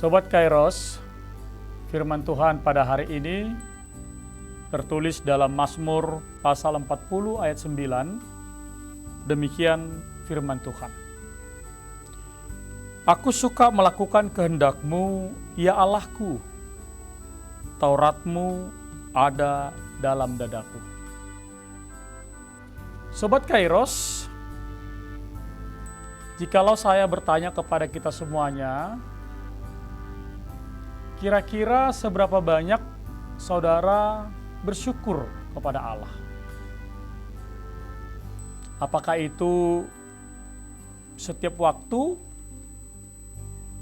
Sobat Kairos, firman Tuhan pada hari ini tertulis dalam Mazmur pasal 40 ayat 9. Demikian firman Tuhan. Aku suka melakukan kehendak-Mu, ya Allahku. Taurat-Mu ada dalam dadaku. Sobat Kairos, jikalau saya bertanya kepada kita semuanya, kira-kira seberapa banyak saudara bersyukur kepada Allah? Apakah itu setiap waktu?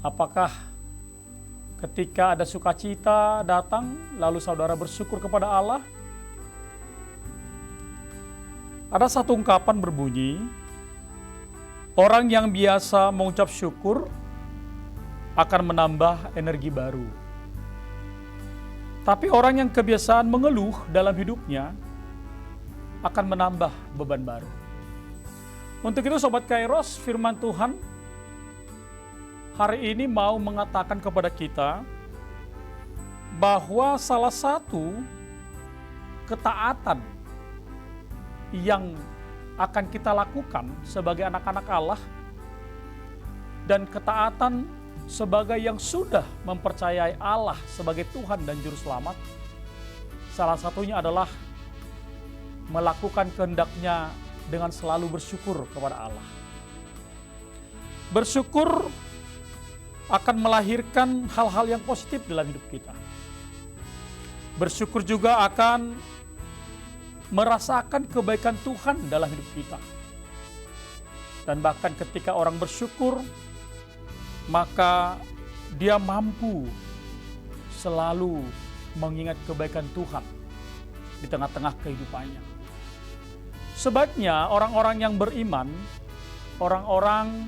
Apakah ketika ada sukacita datang lalu saudara bersyukur kepada Allah? Ada satu ungkapan berbunyi, orang yang biasa mengucap syukur akan menambah energi baru. Tapi orang yang kebiasaan mengeluh dalam hidupnya akan menambah beban baru. Untuk itu Sobat Kairos, firman Tuhan hari ini mau mengatakan kepada kita bahwa salah satu ketaatan yang akan kita lakukan sebagai anak-anak Allah dan ketaatan sebagai yang sudah mempercayai Allah sebagai Tuhan dan Juru Selamat, salah satunya adalah melakukan kehendak-Nya dengan selalu bersyukur kepada Allah. Bersyukur akan melahirkan hal-hal yang positif dalam hidup kita. Bersyukur juga akan merasakan kebaikan Tuhan dalam hidup kita. Dan bahkan ketika orang bersyukur, maka dia mampu selalu mengingat kebaikan Tuhan di tengah-tengah kehidupannya. Sebabnya orang-orang yang beriman, orang-orang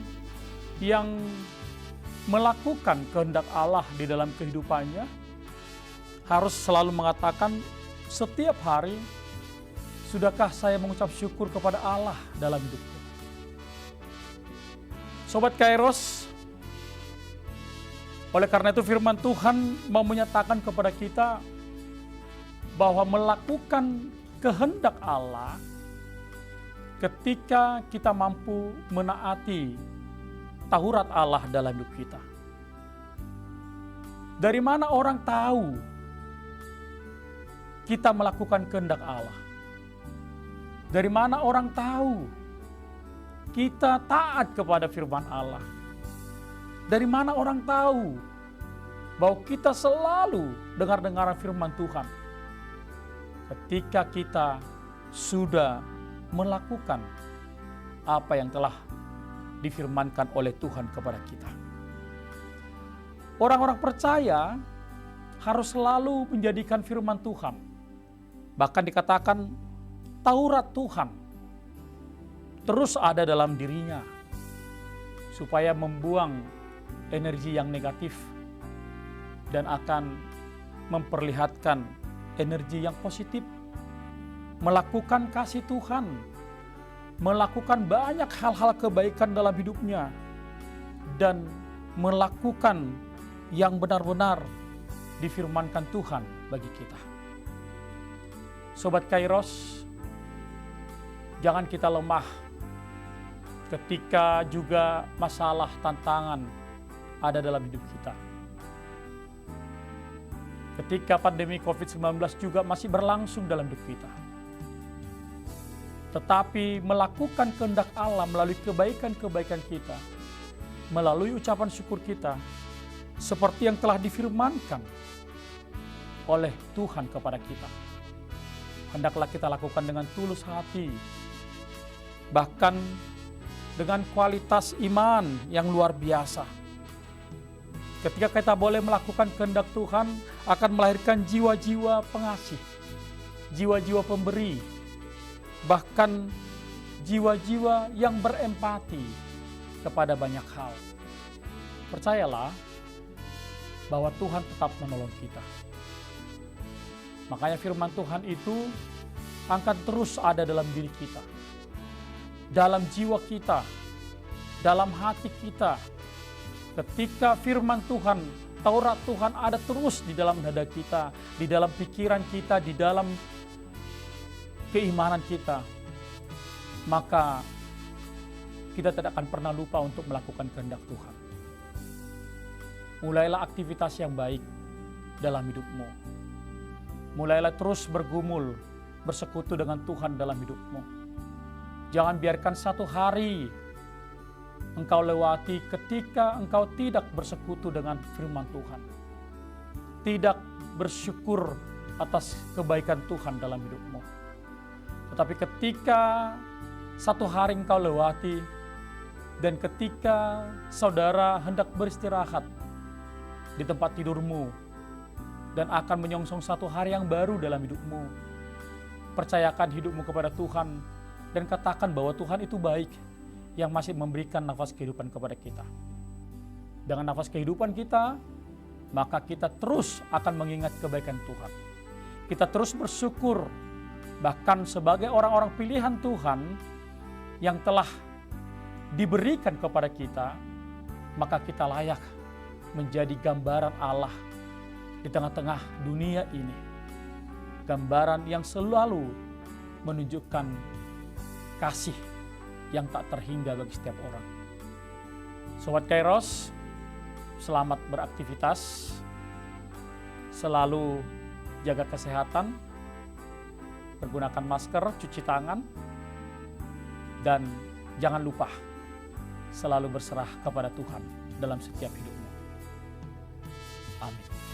yang melakukan kehendak Allah di dalam kehidupannya, harus selalu mengatakan setiap hari, sudahkah saya mengucap syukur kepada Allah dalam hidupku? Sobat Kairos, oleh karena itu firman Tuhan mau menyatakan kepada kita bahwa melakukan kehendak Allah ketika kita mampu menaati Taurat Allah dalam hidup kita. Dari mana orang tahu kita melakukan kehendak Allah? Dari mana orang tahu kita taat kepada firman Allah? Dari mana orang tahu bahwa kita selalu dengar-dengaran firman Tuhan? Ketika kita sudah melakukan apa yang telah difirmankan oleh Tuhan kepada kita. Orang-orang percaya harus selalu menjadikan firman Tuhan. Bahkan dikatakan Taurat Tuhan terus ada dalam dirinya supaya membuang energi yang negatif dan akan memperlihatkan energi yang positif, melakukan kasih Tuhan, melakukan banyak hal-hal kebaikan dalam hidupnya, dan melakukan yang benar-benar difirmankan Tuhan bagi kita. Sobat Kairos, jangan kita lemah ketika juga masalah, tantangan ada dalam hidup kita. Ketika pandemi COVID-19 juga masih berlangsung dalam hidup kita. Tetapi melakukan kehendak Allah melalui kebaikan-kebaikan kita, melalui ucapan syukur kita, seperti yang telah difirmankan oleh Tuhan kepada kita. Hendaklah kita lakukan dengan tulus hati, bahkan dengan kualitas iman yang luar biasa. Ketika kita boleh melakukan kehendak Tuhan, akan melahirkan jiwa-jiwa pengasih, jiwa-jiwa pemberi, bahkan jiwa-jiwa yang berempati kepada banyak hal. Percayalah bahwa Tuhan tetap menolong kita. Makanya firman Tuhan itu akan terus ada dalam diri kita, dalam jiwa kita, dalam hati kita. Ketika firman Tuhan Taurat Tuhan ada terus di dalam dada kita, di dalam pikiran kita, di dalam keimanan kita, maka kita tidak akan pernah lupa untuk melakukan kehendak Tuhan. Mulailah aktivitas yang baik dalam hidupmu. Mulailah terus bergumul, bersekutu dengan Tuhan dalam hidupmu. Jangan biarkan satu hari engkau lewati ketika engkau tidak bersekutu dengan firman Tuhan. Tidak bersyukur atas kebaikan Tuhan dalam hidupmu. Tetapi ketika satu hari engkau lewati dan ketika saudara hendak beristirahat di tempat tidurmu dan akan menyongsong satu hari yang baru dalam hidupmu, percayakan hidupmu kepada Tuhan dan katakan bahwa Tuhan itu baik, yang masih memberikan nafas kehidupan kepada kita. Dengan nafas kehidupan kita, maka kita terus akan mengingat kebaikan Tuhan. Kita terus bersyukur, bahkan sebagai orang-orang pilihan Tuhan yang telah diberikan kepada kita, maka kita layak menjadi gambaran Allah di tengah-tengah dunia ini. Gambaran yang selalu menunjukkan kasih yang tak terhingga bagi setiap orang. Sobat Kairos, selamat beraktivitas, selalu jaga kesehatan, pergunakan masker, cuci tangan, dan jangan lupa selalu berserah kepada Tuhan dalam setiap hidupmu. Amin.